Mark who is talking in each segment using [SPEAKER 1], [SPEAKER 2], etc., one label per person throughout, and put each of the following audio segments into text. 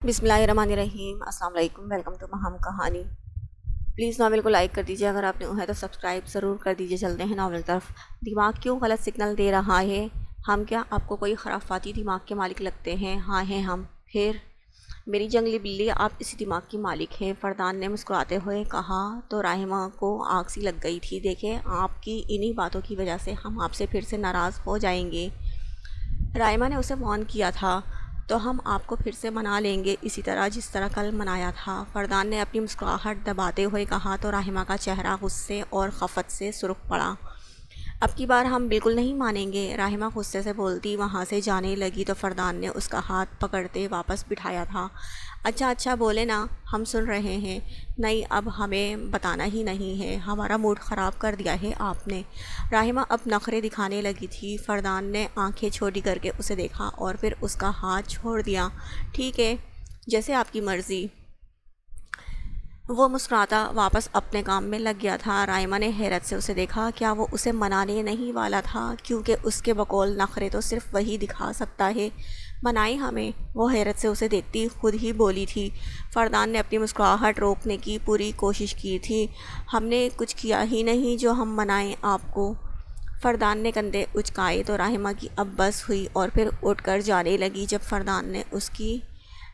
[SPEAKER 1] بسم اللہ الرحمن الرحیم۔ السلام علیکم، ویلکم ٹو مہم کہانی۔ پلیز ناول کو لائک کر دیجیے، اگر آپ نے ہے تو سبسکرائب ضرور کر دیجیے۔ چلتے ہیں ناول طرف۔ دماغ کیوں غلط سگنل دے رہا ہے؟ ہم کیا آپ کو کوئی خرافاتی دماغ کے مالک لگتے ہیں؟ ہاں ہیں ہم۔ پھر میری جنگلی بلی، آپ اسی دماغ کی مالک ہیں، فردان نے مسکراتے ہوئے کہا تو راہمہ کو آگ سی لگ گئی تھی۔ دیکھیں، آپ کی انہی باتوں کی وجہ سے ہم آپ سے پھر سے ناراض ہو جائیں گے۔ راہمہ نے اسے وارن کیا تھا تو ہم آپ کو پھر سے منا لیں گے، اسی طرح جس طرح کل منایا تھا، فردان نے اپنی مسکراہٹ دباتے ہوئے کہا تو راہمہ کا چہرہ غصے اور خفت سے سرخ پڑا۔ اب کی بار ہم بالکل نہیں مانیں گے، راہمہ غصے سے بولتی وہاں سے جانے لگی تو فردان نے اس کا ہاتھ پکڑتے واپس بٹھایا تھا۔ اچھا اچھا بولے نا، ہم سن رہے ہیں۔ نہیں، اب ہمیں بتانا ہی نہیں ہے، ہمارا موڈ خراب کر دیا ہے آپ نے۔ راہمہ اب نخرے دکھانے لگی تھی۔ فردان نے آنکھیں چھوٹی کر کے اسے دیکھا اور پھر اس کا ہاتھ چھوڑ دیا۔ ٹھیک ہے، جیسے آپ کی مرضی۔ وہ مسکراتا واپس اپنے کام میں لگ گیا تھا۔ راہمہ نے حیرت سے اسے دیکھا۔ کیا وہ اسے منانے نہیں والا تھا؟ کیونکہ اس کے بقول نخرے تو صرف وہی دکھا سکتا ہے۔ منائے ہمیں؟ وہ حیرت سے اسے دیکھتی خود ہی بولی تھی۔ فردان نے اپنی مسکراہٹ روکنے کی پوری کوشش کی تھی۔ ہم نے کچھ کیا ہی نہیں جو ہم منائیں آپ کو۔ فردان نے کندھے اچکائے تو راہمہ کی اب بس ہوئی اور پھر اٹھ کر جانے لگی جب فردان نے اس کی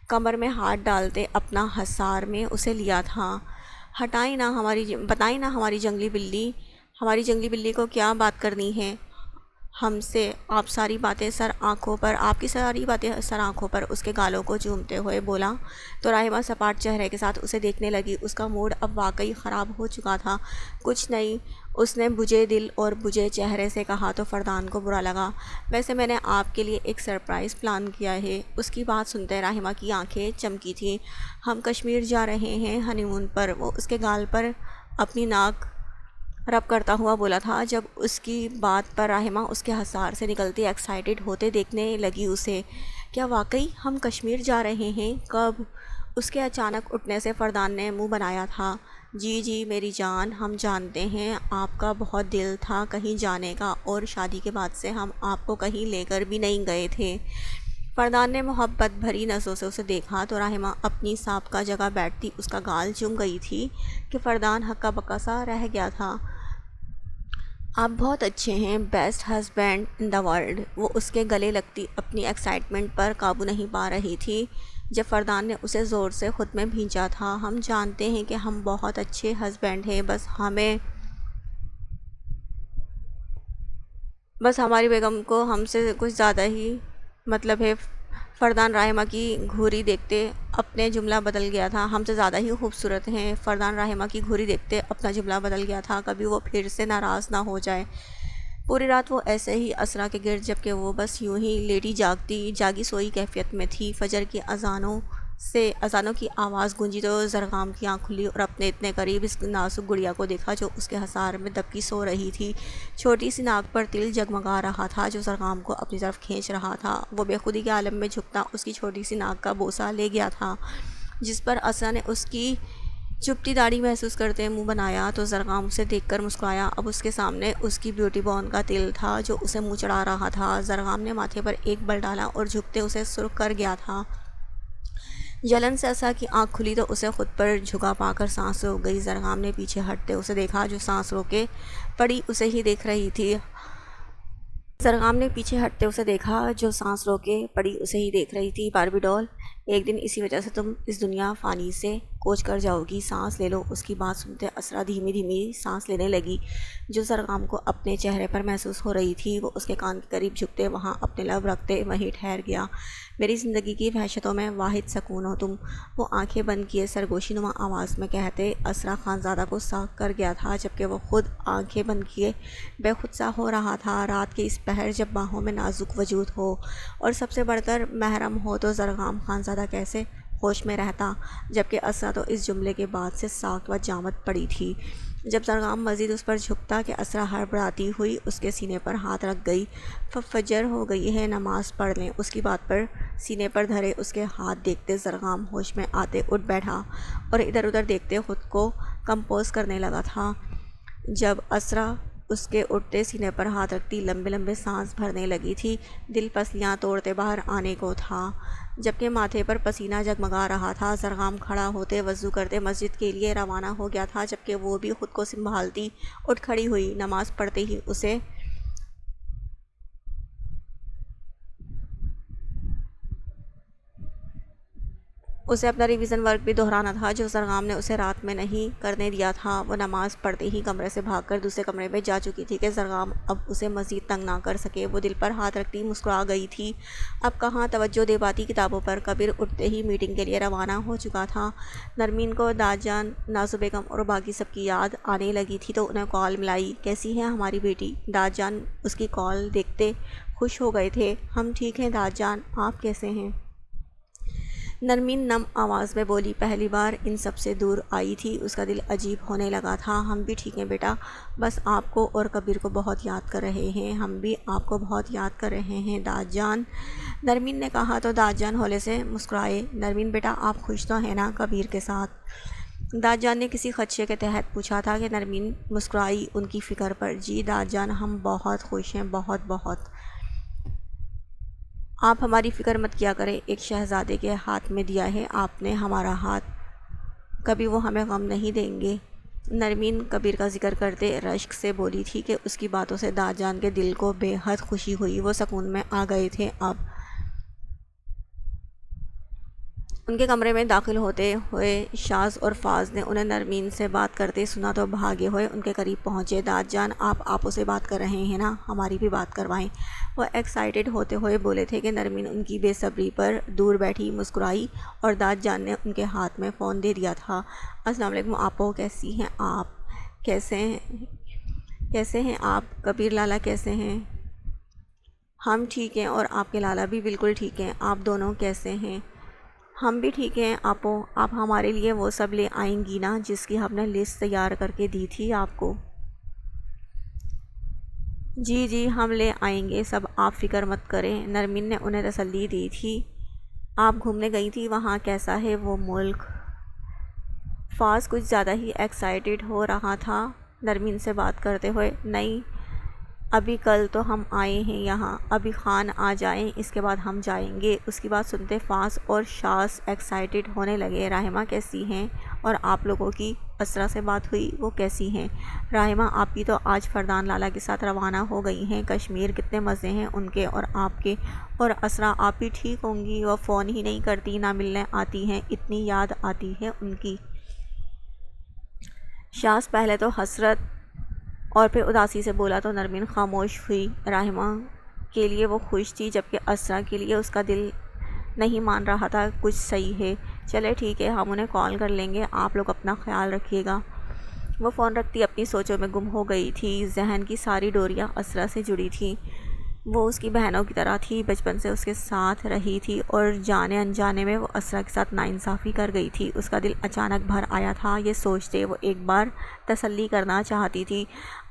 [SPEAKER 1] کمر میں ہاتھ ڈالتے اپنا حصار میں اسے لیا تھا۔ بتائیں نا ہماری جنگلی بلی کو کیا بات کرنی ہے ہم سے؟ آپ کی ساری باتیں سر آنکھوں پر اس کے گالوں کو چومتے ہوئے بولا تو راہمہ سپاٹ چہرے کے ساتھ اسے دیکھنے لگی۔ اس کا موڈ اب واقعی خراب ہو چکا تھا۔ کچھ نہیں، اس نے بجھے دل اور بجھے چہرے سے کہا تو فردان کو برا لگا۔ ویسے میں نے آپ کے لیے ایک سرپرائز پلان کیا ہے۔ اس کی بات سنتے راہمہ کی آنکھیں چمکی تھیں۔ ہم کشمیر جا رہے ہیں ہنی مون پر۔ وہ اس کے گال پر اپنی ناک رب کرتا ہوا بولا تھا۔ جب اس کی بات پر راہمہ اس کے حصار سے نکلتے ایکسائٹڈ ہوتے دیکھنے لگی اسے۔ کیا واقعی ہم کشمیر جا رہے ہیں؟ کب؟ اس کے اچانک اٹھنے سے فردان نے منہ بنایا تھا۔ جی میری جان، ہم جانتے ہیں آپ کا بہت دل تھا کہیں جانے کا، اور شادی کے بعد سے ہم آپ کو کہیں لے کر بھی نہیں گئے تھے۔ فردان نے محبت بھری نظروں سے اسے دیکھا تو راہمہ اپنی سابقہ جگہ بیٹھتی اس کا گال چوم گئی تھی کہ فردان ہکا بکا سا رہ گیا تھا۔ آپ بہت اچھے ہیں، best husband in the world. وہ اس کے گلے لگتی اپنی ایکسائٹمنٹ پر قابو نہیں پا رہی تھی جب فردان نے اسے زور سے خود میں بھینچا تھا۔ ہم جانتے ہیں کہ ہم بہت اچھے ہسبینڈ ہیں، بس ہماری بیگم کو ہم سے کچھ زیادہ ہی مطلب ہے۔ فردان راہمہ کی گھوری دیکھتے اپنے جملہ بدل گیا تھا۔ ہم سے زیادہ ہی خوبصورت ہیں۔ فردان راہمہ کی گھوری دیکھتے اپنا جملہ بدل گیا تھا، کبھی وہ پھر سے ناراض نہ ہو جائے۔ پوری رات وہ ایسے ہی اسرا کے گرد جبکہ وہ بس یوں ہی لیٹی جاگی سوئی کیفیت میں تھی۔ فجر کی اذانوں کی آواز گونجی تو زرغام کی آنکھ کھلی اور اپنے اتنے قریب اس نازک گڑیا کو دیکھا جو اس کے حصار میں دبکی سو رہی تھی۔ چھوٹی سی ناک پر تل جگمگا رہا تھا جو زرغام کو اپنی طرف کھینچ رہا تھا۔ وہ بے خودی کے عالم میں جھکتا اس کی چھوٹی سی ناک کا بوسہ لے گیا تھا جس پر اسرا نے اس کی چپٹی داڑھی محسوس کرتے منہ بنایا تو زرغام اسے دیکھ کر مسکرایا۔ اب اس کے سامنے اس کی بیوٹی بون کا تل تھا جو اسے منہ چڑھا رہا تھا۔ زرغام نے ماتھے پر ایک بل ڈالا اور جھکتے اسے سرخ کر گیا تھا۔ جلن سے اسرا کی آنکھ کھلی تو اسے خود پر جھکا پا کر سانس روک گئی۔ زرغام نے پیچھے ہٹتے اسے دیکھا جو سانس روکے پڑی اسے ہی دیکھ رہی تھی۔ باربی ڈول، ایک دن اسی وجہ سے تم اس دنیا فانی سے کوچ کر جاؤ گی، سانس لے لو۔ اس کی بات سنتے اسرا دھیمی دھیمی سانس لینے لگی جو زرغام کو اپنے چہرے پر محسوس ہو رہی تھی۔ وہ اس کے کان کے قریب جھکتے وہاں اپنے لب رکھتے وہیں ٹھہر گیا۔ میری زندگی کی وحشتوں میں واحد سکون ہو تم، وہ آنکھیں بند کیے سرگوشی نما آواز میں کہتے اسرا خانزادہ کو ساکھ کر گیا تھا جبکہ وہ خود آنکھیں بند کیے بے خود سا ہو رہا تھا۔ رات کے اس پہر جب باہوں میں نازک وجود ہو اور سب سے بڑھ کر محرم ہو تو زرغام خانزادہ کیسے ہوش میں رہتا، جبکہ اسرا تو اس جملے کے بعد سے ساکھ و جامد پڑی تھی۔ جب زرغام مزید اس پر جھکتا کہ اسرا ہڑبڑاتی ہوئی اس کے سینے پر ہاتھ رکھ گئی۔ فجر ہو گئی ہے، نماز پڑھ لیں۔ اس کی بات پر سینے پر دھرے اس کے ہاتھ دیکھتے زرغام ہوش میں آتے اٹھ بیٹھا اور ادھر ادھر دیکھتے خود کو کمپوز کرنے لگا تھا۔ جب اسرا اس کے اٹھتے سینے پر ہاتھ رکھتی لمبے لمبے سانس بھرنے لگی تھی۔ دل پسلیاں توڑتے باہر آنے کو تھا، جبکہ ماتھے پر پسینہ جگمگا رہا تھا۔ زرغام کھڑا ہوتے وضو کرتے مسجد کے لیے روانہ ہو گیا تھا، جبکہ وہ بھی خود کو سنبھالتی اٹھ کھڑی ہوئی۔ نماز پڑھتے ہی اسے اپنا ریویژن ورک بھی دہرانا تھا جو زرغام نے اسے رات میں نہیں کرنے دیا تھا۔ وہ نماز پڑھتے ہی کمرے سے بھاگ کر دوسرے کمرے میں جا چکی تھی کہ زرغام اب اسے مزید تنگ نہ کر سکے۔ وہ دل پر ہاتھ رکھتی مسکرا گئی تھی۔ اب کہاں توجہ دے پاتی کتابوں پر۔ کبیر اٹھتے ہی میٹنگ کے لیے روانہ ہو چکا تھا۔ نرمین کو داد جان، نازو بیگم اور باقی سب کی یاد آنے لگی تھی تو انہیں کال ملائی۔ کیسی ہے ہماری بیٹی؟ داد جان اس کی کال دیکھتے خوش ہو گئے تھے۔ ہم ٹھیک ہیں داد جان، آپ کیسے ہیں؟ نرمین نم آواز میں بولی۔ پہلی بار ان سب سے دور آئی تھی، اس کا دل عجیب ہونے لگا تھا۔ ہم بھی ٹھیک ہیں بیٹا، بس آپ کو اور کبیر کو بہت یاد کر رہے ہیں۔ ہم بھی آپ کو بہت یاد کر رہے ہیں داد جان، نرمین نے کہا تو داد جان ہولے سے مسکرائے۔ نرمین بیٹا آپ خوش تو ہیں نا کبیر کے ساتھ؟ داد جان نے کسی خدشے کے تحت پوچھا تھا کہ نرمین مسکرائی ان کی فکر پر۔ جی داد جان ہم بہت خوش ہیں، بہت بہت۔ آپ ہماری فکر مت کیا کریں، ایک شہزادے کے ہاتھ میں دیا ہے آپ نے ہمارا ہاتھ، کبھی وہ ہمیں غم نہیں دیں گے۔ نرمین کبیر کا ذکر کرتے رشک سے بولی تھی کہ اس کی باتوں سے داد جان کے دل کو بے حد خوشی ہوئی۔ وہ سکون میں آ گئے تھے۔ اب ان کے کمرے میں داخل ہوتے ہوئے شاز اور فاز نے انہیں نرمین سے بات کرتے سنا تو بھاگے ہوئے ان کے قریب پہنچے۔ داد جان آپ آپوں سے بات کر رہے ہیں نا، ہماری بھی بات کروائیں۔ وہ ایکسائٹڈ ہوتے ہوئے بولے تھے کہ نرمین ان کی بے صبری پر دور بیٹھی مسکرائی اور داد جان نے ان کے ہاتھ میں فون دے دیا تھا۔ السلام علیکم آپو، کیسی ہیں آپ؟ کیسے ہیں آپ؟ کبیر لالا کیسے ہیں؟ ہم ٹھیک ہیں اور آپ کے لالا بھی بالکل ٹھیک ہیں۔ آپ دونوں کیسے ہیں؟ ہم بھی ٹھیک ہیں آپو۔ آپ ہمارے لیے وہ سب لے آئیں گی نا جس کی ہم نے لسٹ تیار کر کے دی تھی آپ کو؟ جی جی ہم لے آئیں گے سب، آپ فکر مت کریں، نرمین نے انہیں تسلی دی تھی۔ آپ گھومنے گئی تھی، وہاں کیسا ہے وہ ملک؟ فاز کچھ زیادہ ہی ایکسائٹڈ ہو رہا تھا نرمین سے بات کرتے ہوئے۔ نہیں ابھی کل تو ہم آئے ہیں یہاں، ابھی خان آ جائیں اس کے بعد ہم جائیں گے۔ اس کی بات سنتے فاز اور شاز ایکسائٹڈ ہونے لگے۔ راحمہ کیسی ہیں؟ اور آپ لوگوں کی اسرا سے بات ہوئی، وہ کیسی ہیں؟ راحمہ آپ کی تو آج فردان لالا کے ساتھ روانہ ہو گئی ہیں کشمیر، کتنے مزے ہیں ان کے اور آپ کے۔ اور اسرا آپ بھی ٹھیک ہوں گی، وہ فون ہی نہیں کرتی، نہ ملنے آتی ہیں، اتنی یاد آتی ہے ان کی۔ شاز پہلے تو حسرت اور پھر اداسی سے بولا تو نرمین خاموش ہوئی۔ راحمہ کے لیے وہ خوش تھی، جبکہ اسرا کے لیے اس کا دل نہیں مان رہا تھا کچھ صحیح ہے۔ چلے ٹھیک ہے ہم انہیں کال کر لیں گے، آپ لوگ اپنا خیال رکھیے گا۔ وہ فون رکھتی اپنی سوچوں میں گم ہو گئی تھی۔ ذہن کی ساری ڈوریاں اسرا سے جڑی تھیں۔ وہ اس کی بہنوں کی طرح تھی، بچپن سے اس کے ساتھ رہی تھی اور جانے انجانے میں وہ اسرا کے ساتھ ناانصافی کر گئی تھی۔ اس کا دل اچانک بھر آیا تھا یہ سوچتے، وہ ایک بار تسلی کرنا چاہتی تھی۔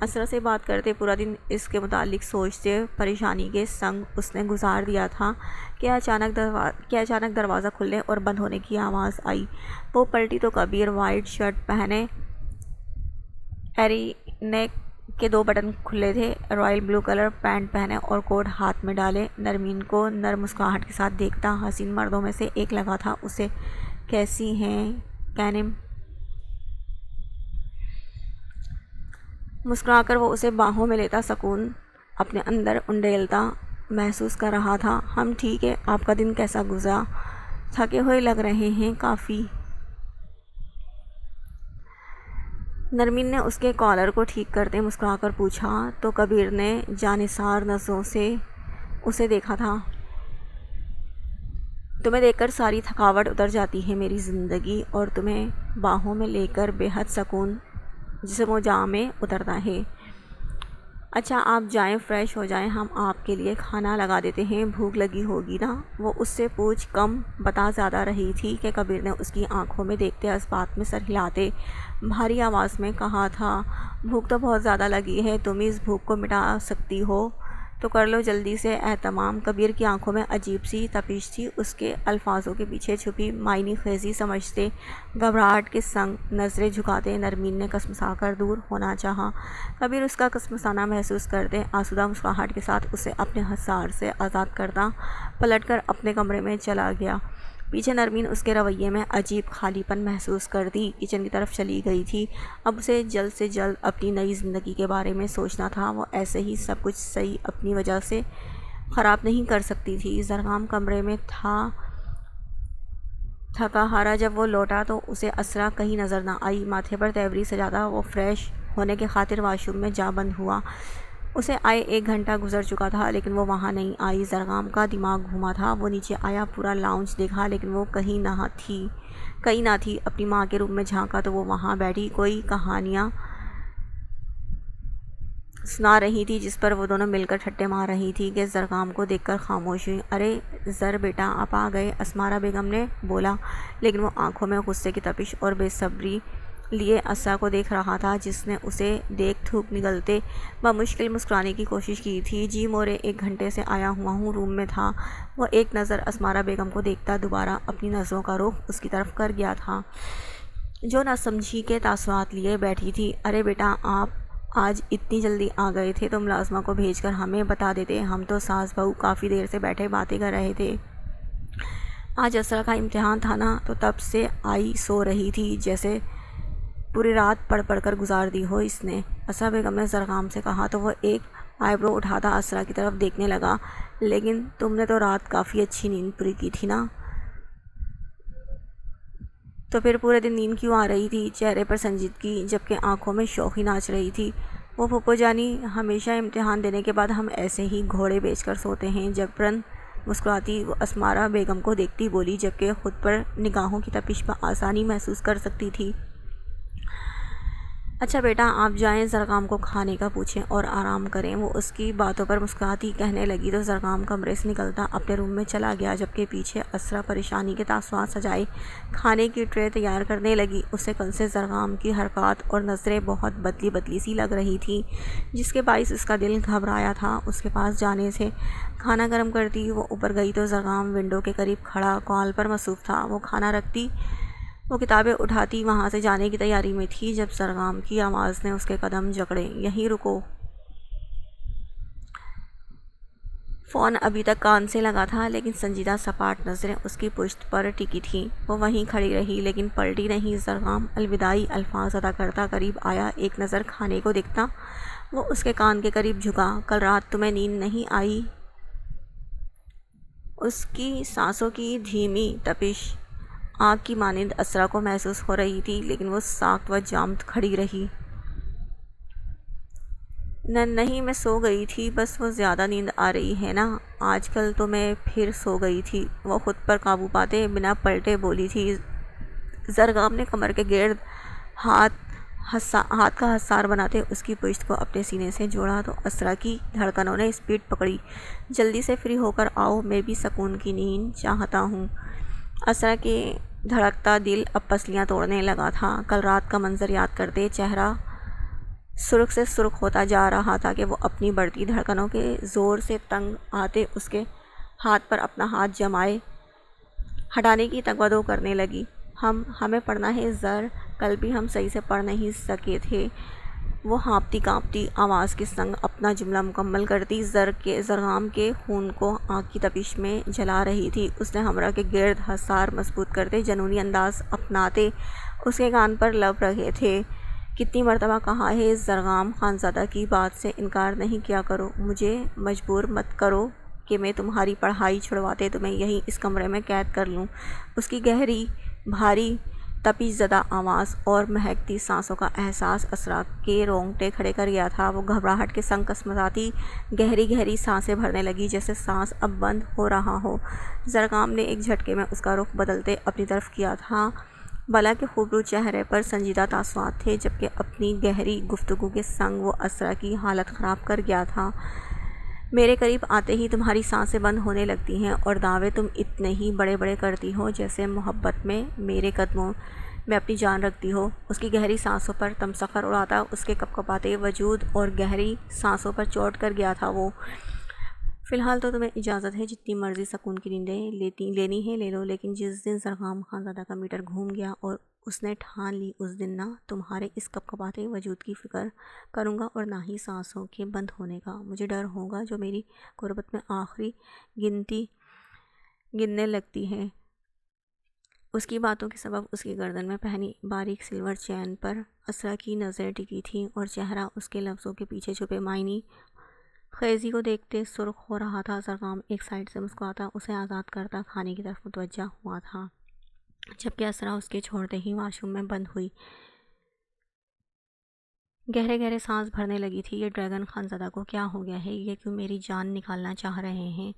[SPEAKER 1] اسرا سے بات کرتے پورا دن اس کے متعلق سوچتے پریشانی کے سنگ اس نے گزار دیا تھا کہ اچانک دروازہ کھلنے اور بند ہونے کی آواز آئی۔ وہ پلٹی تو کبیر وائٹ شرٹ پہنے، ایری نیک کے 2 بٹن کھلے تھے، رائل بلو کلر پینٹ پہنے اور کوٹ ہاتھ میں ڈالے، نرمین کو نرم مسکراہٹ کے ساتھ دیکھتا حسین مردوں میں سے ایک لگا تھا اسے۔ کیسی ہیں کینم؟ مسکرا کر وہ اسے باہوں میں لیتا سکون اپنے اندر انڈیلتا محسوس کر رہا تھا۔ ہم ٹھیک ہے، آپ کا دن کیسا گزرا؟ تھکے ہوئے لگ رہے ہیں کافی۔ نرمین نے اس کے کالر کو ٹھیک کرتے مسکرا کر پوچھا تو کبیر نے جانثار نظروں سے اسے دیکھا تھا۔ تمہیں دیکھ کر ساری تھکاوٹ اتر جاتی ہے میری زندگی، اور تمہیں باہوں میں لے کر بے حد سکون جسم و جاں میں اترتا ہے۔ اچھا آپ جائیں فریش ہو جائیں، ہم آپ کے لیے کھانا لگا دیتے ہیں، بھوک لگی ہوگی نا؟ وہ اس سے پوچھ کم بتا زیادہ رہی تھی کہ کبیر نے اس کی آنکھوں میں دیکھتے اس بات میں سر ہلاتے بھاری آواز میں کہا تھا، بھوک تو بہت زیادہ لگی ہے، تم اس بھوک کو مٹا سکتی ہو، تو کر لو جلدی سے اہتمام۔ کبیر کی آنکھوں میں عجیب سی تپش تھی، اس کے الفاظوں کے پیچھے چھپی معنی خیزی سمجھتے گھبراہٹ کے سنگ نظریں جھکاتے نرمین نے کسمسا کر دور ہونا چاہا۔ کبیر اس کا کسمسانا محسوس کرتے آسودہ مسکراہٹ کے ساتھ اسے اپنے حصار سے آزاد کرتا پلٹ کر اپنے کمرے میں چلا گیا۔ پیچھے نرمین اس کے رویے میں عجیب خالی پن محسوس کرتی کچن کی طرف چلی گئی تھی۔ اب اسے جلد سے جلد اپنی نئی زندگی کے بارے میں سوچنا تھا۔ وہ ایسے ہی سب کچھ صحیح اپنی وجہ سے خراب نہیں کر سکتی تھی۔ زرغام کمرے میں تھا تھکا ہارا۔ جب وہ لوٹا تو اسے اسرا کہیں نظر نہ آئی۔ ماتھے پر تیوری سجادہ وہ فریش ہونے کے خاطر واش روم میں جا بند ہوا۔ اسے آئے 1 گھنٹہ گزر چکا تھا لیکن وہ وہاں نہیں آئی۔ زرغام کا دماغ گھوما تھا۔ وہ نیچے آیا، پورا لاؤنج دیکھا لیکن وہ کہیں نہ تھی۔ اپنی ماں کے روم میں جھانکا تو وہ وہاں بیٹھی کوئی کہانیاں سنا رہی تھی جس پر وہ دونوں مل کر ٹھٹے مار رہی تھی کہ زرغام کو دیکھ کر خاموش ہوئی۔ ارے زر بیٹا آپ آ گئے، اسمارا بیگم نے بولا، لیکن وہ آنکھوں میں غصے کی تپش اور بے صبری لیے اسرا کو دیکھ رہا تھا جس نے اسے دیکھ تھوک نگلتے بمشکل مسکرانے کی کوشش کی تھی۔ جی مورے 1 گھنٹے سے آیا ہوا ہوں، روم میں تھا۔ وہ ایک نظر اسمارا بیگم کو دیکھتا دوبارہ اپنی نظروں کا رخ اس کی طرف کر گیا تھا جو نہ سمجھی کے تاثرات لیے بیٹھی تھی۔ ارے بیٹا آپ آج اتنی جلدی آ گئے تھے تو ملازمہ کو بھیج کر ہمیں بتا دیتے، ہم تو ساس بہو کافی دیر سے بیٹھے باتیں کر رہے تھے۔ آج اسرا کا امتحان تھا نا، تو تب سے آئی سو رہی تھی جیسے پوری رات پڑھ پڑھ کر گزار دی ہو اس نے، اسرا بیگم نے زرغام سے کہا تو وہ ایک آئی برو اٹھاتا اسرا کی طرف دیکھنے لگا۔ لیکن تم نے تو رات کافی اچھی نیند پوری کی تھی نا، تو پھر پورے دن نیند کیوں آ رہی تھی؟ چہرے پر سنجیدگی جبکہ آنکھوں میں شوخی ناچ رہی تھی۔ وہ پھپھو جانی ہمیشہ امتحان دینے کے بعد ہم ایسے ہی گھوڑے بیچ کر سوتے ہیں۔ جبراً مسکراتی وہ اسمارا بیگم کو دیکھتی بولی جبکہ خود پر نگاہوں کی تپش پر آسانی محسوس کر سکتی تھی۔ اچھا بیٹا آپ جائیں، زرغام کو کھانے کا پوچھیں اور آرام کریں۔ وہ اس کی باتوں پر مسکراتی کہنے لگی تو زرغام کمرے سے نکلتا اپنے روم میں چلا گیا جبکہ پیچھے اسرا پریشانی کے تاثرات سجائے کھانے کی ٹرے تیار کرنے لگی۔ اسے کل سے زرغام کی حرکات اور نظریں بہت بدلی سی لگ رہی تھیں جس کے باعث اس کا دل گھبرایا تھا اس کے پاس جانے سے۔ کھانا گرم کرتی وہ اوپر گئی تو زرغام ونڈو کے قریب کھڑا کال پر مصروف تھا۔ وہ کھانا رکھتی، وہ کتابیں اٹھاتی وہاں سے جانے کی تیاری میں تھی جب زرغام کی آواز نے اس کے قدم جکڑے۔ یہیں رکو۔ فون ابھی تک کان سے لگا تھا لیکن سنجیدہ سپاٹ نظریں اس کی پشت پر ٹکی تھیں۔ وہ وہیں کھڑی رہی لیکن پلٹی نہیں۔ زرغام الوداعی الفاظ ادا کرتا قریب آیا، ایک نظر کھانے کو دیکھتا وہ اس کے کان کے قریب جھکا۔ کل رات تمہیں نیند نہیں آئی؟ اس کی سانسوں کی دھیمی تپش آگ کی مانند اسرا کو محسوس ہو رہی تھی لیکن وہ ساکت و جامد کھڑی رہی۔ نہیں میں سو گئی تھی، بس وہ زیادہ نیند آ رہی ہے نا، آج کل تو میں پھر سو گئی تھی، وہ خود پر قابو پاتے بنا پلٹے بولی تھی۔ زرغام نے کمر کے گرد ہاتھ کا حصار بناتے اس کی پشت کو اپنے سینے سے جوڑا تو اسرا کی دھڑکنوں نے اسپیڈ پکڑی۔ جلدی سے فری ہو کر آؤ، میں بھی سکون کی نیند چاہتا ہوں۔ اسرا کے دھڑکتا دل اب پسلیاں توڑنے لگا تھا۔ کل رات کا منظر یاد کرتے چہرہ سرخ سے سرخ ہوتا جا رہا تھا کہ وہ اپنی بڑھتی دھڑکنوں کے زور سے تنگ آتے اس کے ہاتھ پر اپنا ہاتھ جمائے ہٹانے کی تگودو کرنے لگی۔ ہمیں پڑھنا ہے زر، کل بھی ہم صحیح سے پڑھ نہیں سکے تھے۔ وہ ہانپتی کانپتی آواز کے سنگ اپنا جملہ مکمل کرتی زرغام کے خون کو آگ کی تپش میں جلا رہی تھی۔ اس نے ہمراہ کے گرد حصار مضبوط کرتے جنونی انداز اپناتے اس کے کان پر لب رکھے تھے۔ کتنی مرتبہ کہا ہے زرغام خانزادہ کی بات سے انکار نہیں کیا کرو، مجھے مجبور مت کرو کہ میں تمہاری پڑھائی چھڑواتے تمہیں یہیں اس کمرے میں قید کر لوں۔ اس کی گہری بھاری تپش زدہ آواز اور مہکتی سانسوں کا احساس اسرا کے رونگٹے کھڑے کر گیا تھا۔ وہ گھبراہٹ کے سنگ کسمساتی گہری سانسیں بھرنے لگی جیسے سانس اب بند ہو رہا ہو۔ زرغام نے ایک جھٹکے میں اس کا رخ بدلتے اپنی طرف کیا تھا، بالا کے خوبرو چہرے پر سنجیدہ تاثرات تھے جبکہ اپنی گہری گفتگو کے سنگ وہ اسرا کی حالت خراب کر گیا تھا۔ میرے قریب آتے ہی تمہاری سانسیں بند ہونے لگتی ہیں اور دعوے تم اتنے ہی بڑے بڑے کرتی ہو جیسے محبت میں میرے قدموں میں اپنی جان رکھتی ہو۔ اس کی گہری سانسوں پر تمسخر اڑاتا اس کے کپکپاتے وجود اور گہری سانسوں پر چوٹ کر گیا تھا۔ وہ فی الحال تو تمہیں اجازت ہے، جتنی مرضی سکون کی نیندیں لینی ہے لے لو، لیکن جس دن زرغام خانزادہ کا میٹر گھوم گیا اور اس نے ٹھان لی، اس دن نہ تمہارے اس کپکپاتے وجود کی فکر کروں گا اور نہ ہی سانسوں کے بند ہونے کا۔ مجھے ڈر ہوگا جو میری قربت میں آخری گنتی گننے لگتی ہے۔ اس کی باتوں کے سبب اس کی گردن میں پہنی باریک سلور چین پر اسرا کی نظر ٹکی تھی، اور چہرہ اس کے لفظوں کے پیچھے چھپے معنی خیزی کو دیکھتے سرخ ہو رہا تھا۔ زرغام ایک سائڈ سے مسکراتا اسے آزاد کرتا کھانے کی طرف متوجہ ہوا تھا، جبکہ اسرا اس کے چھوڑتے ہی واش روم میں بند ہوئی، گہرے گہرے سانس بھرنے لگی تھی۔ یہ ڈریگن خانزادہ کو کیا ہو گیا ہے؟ یہ کیوں میری جان نکالنا چاہ رہے ہیں؟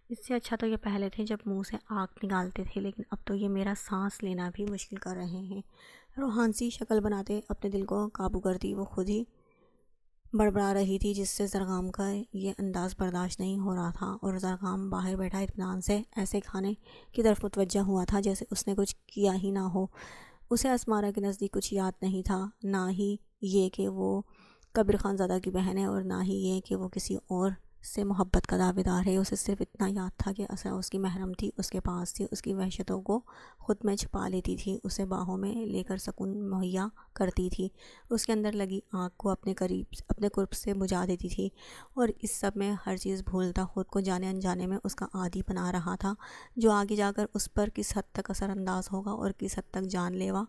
[SPEAKER 1] اس سے اچھا تو یہ پہلے تھے جب منہ سے آگ نکالتے تھے، لیکن اب تو یہ میرا سانس لینا بھی مشکل کر رہے ہیں۔ روحانسی شکل بناتے اپنے دل کو قابو کرتی وہ خود ہی بڑبڑا رہی تھی، جس سے زرغام کا یہ انداز برداشت نہیں ہو رہا تھا، اور زرغام باہر بیٹھا اطمینان سے ایسے کھانے کی طرف متوجہ ہوا تھا جیسے اس نے کچھ کیا ہی نہ ہو۔ اسے اسمارہ کے نزدیک کچھ یاد نہیں تھا، نہ ہی یہ کہ وہ کبیر خانزادہ کی بہن ہے، اور نہ ہی یہ کہ وہ کسی اور سے محبت کا دعوے دار ہے۔ اسے صرف اتنا یاد تھا کہ اسرا اس کی محرم تھی، اس کے پاس تھی، اس کی وحشتوں کو خود میں چھپا لیتی تھی، اسے باہوں میں لے کر سکون مہیا کرتی تھی، اس کے اندر لگی آگ کو اپنے قرب سے بجھا دیتی تھی، اور اس سب میں ہر چیز بھولتا خود کو جانے انجانے میں اس کا عادی بنا رہا تھا، جو آگے جا کر اس پر کس حد تک اثر انداز ہوگا اور کس حد تک جان لیوا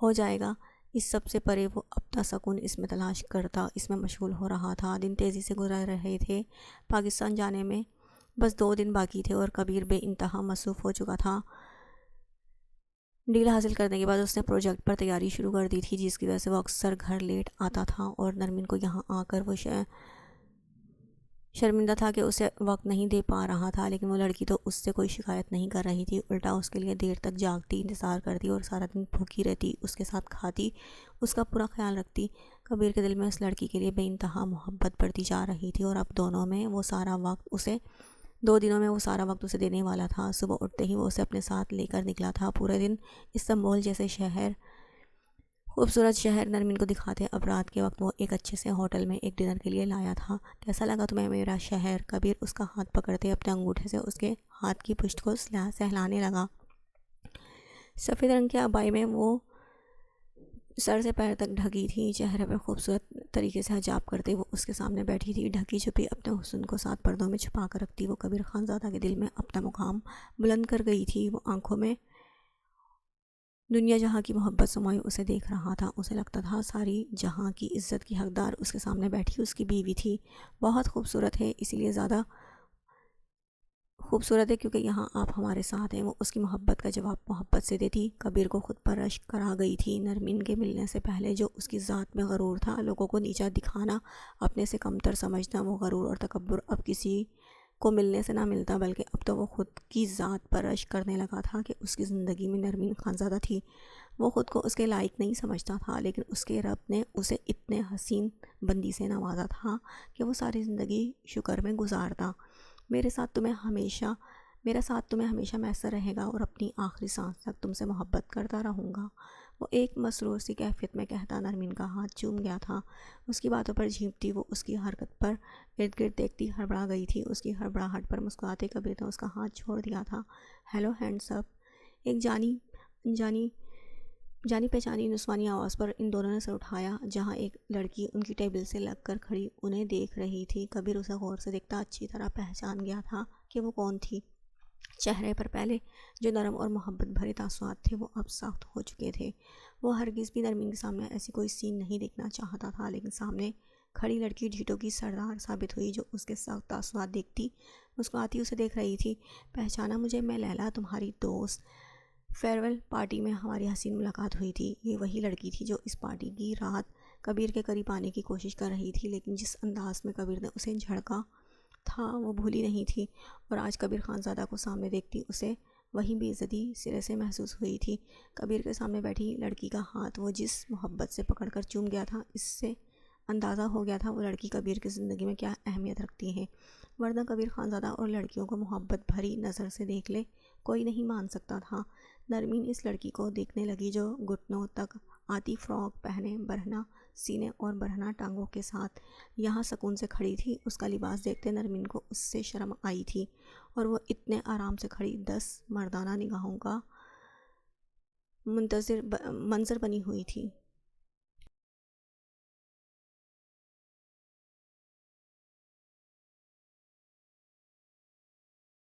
[SPEAKER 1] ہو جائے گا۔ اس سب سے پرے وہ اپنا سکون اس میں تلاش کرتا، اس میں مشغول ہو رہا تھا۔ دن تیزی سے گزر رہے تھے، پاکستان جانے میں بس 2 دن باقی تھے، اور کبیر بے انتہا مصروف ہو چکا تھا۔ ڈیل حاصل کرنے کے بعد اس نے پروجیکٹ پر تیاری شروع کر دی تھی، جس کی وجہ سے وہ اکثر گھر لیٹ آتا تھا، اور نرمین کو یہاں آ کر وہ شرمندہ تھا کہ اسے وقت نہیں دے پا رہا تھا، لیکن وہ لڑکی تو اس سے کوئی شکایت نہیں کر رہی تھی، الٹا اس کے لیے دیر تک جاگتی، انتظار کرتی اور سارا دن بھوکی رہتی، اس کے ساتھ کھاتی، اس کا پورا خیال رکھتی۔ کبیر کے دل میں اس لڑکی کے لیے بے انتہا محبت بڑھتی جا رہی تھی، اور اب 2 دنوں میں وہ سارا وقت اسے دینے والا تھا۔ صبح اٹھتے ہی وہ اسے اپنے ساتھ لے کر نکلا تھا۔ پورے دن استنبول جیسے خوبصورت شہر نرمین کو دکھاتے، اب رات کے وقت وہ ایک اچھے سے ہوٹل میں ایک ڈنر کے لیے لایا تھا۔ کیسا لگا تمہیں میرا شہر؟ کبیر اس کا ہاتھ پکڑتے اپنے انگوٹھے سے اس کے ہاتھ کی پشت کو سہلانے لگا۔ سفید رنگ کے عبائی میں وہ سر سے پیر تک ڈھکی تھی، چہرے پر خوبصورت طریقے سے حجاب کرتے وہ اس کے سامنے بیٹھی تھی، ڈھکی چھپی اپنے حسن کو 7 پردوں میں چھپا کر رکھتی وہ کبیر خانزادہ کے دل میں اپنا مقام بلند کر گئی تھی۔ وہ آنکھوں میں دنیا جہاں کی محبت سمائی اسے دیکھ رہا تھا، اسے لگتا تھا ساری جہاں کی عزت کی حقدار اس کے سامنے بیٹھی اس کی بیوی تھی۔ بہت خوبصورت ہے، اسی لیے زیادہ خوبصورت ہے کیونکہ یہاں آپ ہمارے ساتھ ہیں، وہ اس کی محبت کا جواب محبت سے دیتی۔ کبیر کو خود پر رشک کرا گئی تھی۔ نرمین کے ملنے سے پہلے جو اس کی ذات میں غرور تھا، لوگوں کو نیچا دکھانا، اپنے سے کمتر سمجھنا، وہ غرور اور تکبر اب کسی کو ملنے سے نہ ملتا، بلکہ اب تو وہ خود کی ذات پر رشک کرنے لگا تھا کہ اس کی زندگی میں نرمین خانزادہ تھی۔ وہ خود کو اس کے لائق نہیں سمجھتا تھا، لیکن اس کے رب نے اسے اتنے حسین بندی سے نوازا تھا کہ وہ ساری زندگی شکر میں گزارتا۔ میرا ساتھ تمہیں ہمیشہ میسر رہے گا، اور اپنی آخری سانس تک تم سے محبت کرتا رہوں گا، وہ ایک مسرور سی کیفیت میں کہتا نرمین کا ہاتھ چوم گیا تھا۔ اس کی باتوں پر جھیمتی وہ اس کی حرکت پر ارد گرد دیکھتی ہڑبڑا گئی تھی۔ اس کی ہڑبڑاہٹ پر مسکراتے کبیر نے اس کا ہاتھ چھوڑ دیا تھا۔ ہیلو ہینڈس اپ، ایک جانی پہچانی نسوانی آواز پر ان دونوں نے سر اٹھایا، جہاں ایک لڑکی ان کی ٹیبل سے لگ کر کھڑی انہیں دیکھ رہی تھی۔ کبیر اسے غور سے دیکھتا اچھی طرح پہچان گیا تھا کہ وہ کون تھی۔ چہرے پر پہلے جو نرم اور محبت بھرے تاثرات تھے وہ اب سخت ہو چکے تھے۔ وہ ہرگز بھی نرمین کے سامنے ایسی کوئی سین نہیں دیکھنا چاہتا تھا، لیکن سامنے کھڑی لڑکی ڈھیٹوں کی سردار ثابت ہوئی، جو اس کے سخت تاثرات دیکھتی مسکراتی اسے دیکھ رہی تھی۔ پہچانا مجھے؟ میں لیلا، تمہاری دوست۔ فیئرویل پارٹی میں ہماری حسین ملاقات ہوئی تھی۔ یہ وہی لڑکی تھی جو اس پارٹی کی رات کبیر کے قریب آنے کی کوشش کر رہی تھی، لیکن جس انداز میں کبیر نے اسے جھڑکا تھا وہ بھولی نہیں تھی، اور آج کبیر خانزادہ کو سامنے دیکھتی اسے وہی بے عزتی سرے سے محسوس ہوئی تھی۔ کبیر کے سامنے بیٹھی لڑکی کا ہاتھ وہ جس محبت سے پکڑ کر چوم گیا تھا، اس سے اندازہ ہو گیا تھا وہ لڑکی کبیر کی زندگی میں کیا اہمیت رکھتی ہے، ورنہ کبیر خانزادہ اور لڑکیوں کو محبت بھری نظر سے دیکھ لے کوئی نہیں مان سکتا تھا۔ نرمین اس لڑکی کو دیکھنے لگی جو گھٹنوں تک آتی فراک پہنے، برہنہ سینے اور برہنہ ٹانگوں کے ساتھ یہاں سکون سے کھڑی تھی۔ اس کا لباس دیکھتے نرمین کو اس سے شرم آئی تھی اور وہ اتنے آرام سے کھڑی 10 مردانہ نگاہوں کا منظر بنی ہوئی تھی۔